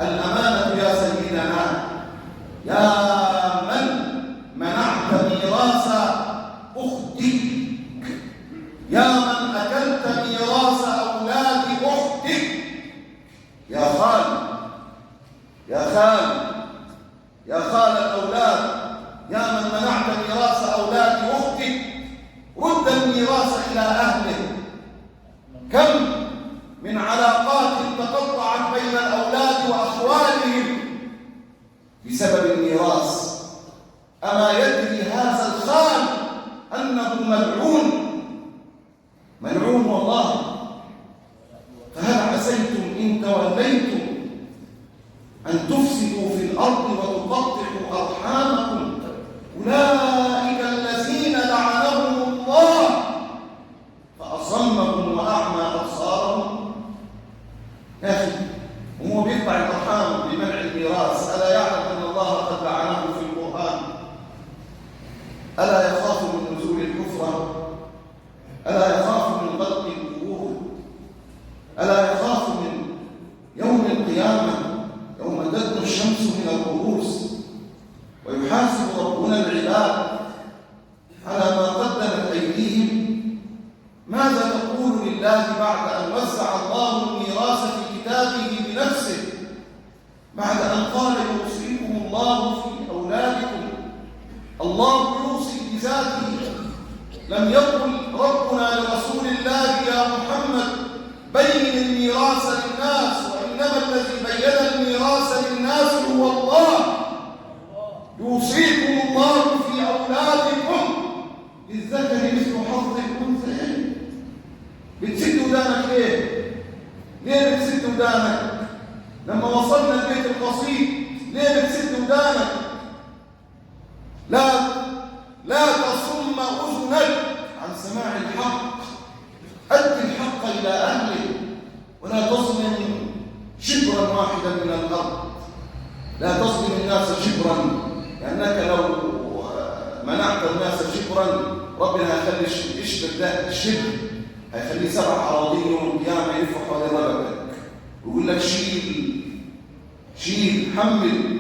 الأمانة يا سيدنا، يا من منعت ميراث أختك، يا من أكلت ميراث أولاد أختك، يا خال، يا خال، يا خال الأولاد، يا من منعت ميراث أولاد أختك، رد الميراث إلى أهله. كم من علاقات تقطعت بين الأولاد وأخوانهم بسبب الميراث. أما يدري هذا الخال أنه ملعون؟ ملعون والله. فهل عسيتم إن توليتم أن تفسدوا في الأرض وتقطعوا أرحامكم؟ أولئك الذين لعنهم الله فأصمهم وأعمى أبصارهم. يا أخي، هو بيقطع الأرحام بمنع الميراث، ألا يعلم أن الله قد لعنه في القرآن؟ ألا يخاف من نزول الكفر؟ ألا يخاف من غلق القبور؟ ألا يخاف من يوم القيامة يوم تدنو الشمس من الرؤوس ويحاسب ربنا العباد على ما قدمت أيديهم؟ ماذا تقول لله بعد أن وزع الله الميراث في كتابه بنفسه، بعد أن قال يوصيكم الله في أولادكم؟ الله يوصي بذاته. لم يقل ربنا لرسول الله يا محمد بين الميراث للناس، وإنما الذي بين الميراث للناس هو الله. يوصيكم الله في أولادكم للذكر مثل حظ الأنثيين. بتسد ودانك ليه؟ ليه بتسد ودانك؟ لما وصلنا البيت القصيد ليه بتسد ودانك؟ لا تصم أذنك عن سماع الحق. أد الحق إلى أهله ولا تظلم شبرا واحدا من الأرض. لا تظلم الناس شبرا، لأنك لو منعت الناس شبرا ربنا هيخلي الشبر هيخليه 7 أراضين يوم القيامة ينفخ على رقبتك ويقول لك شيل حمل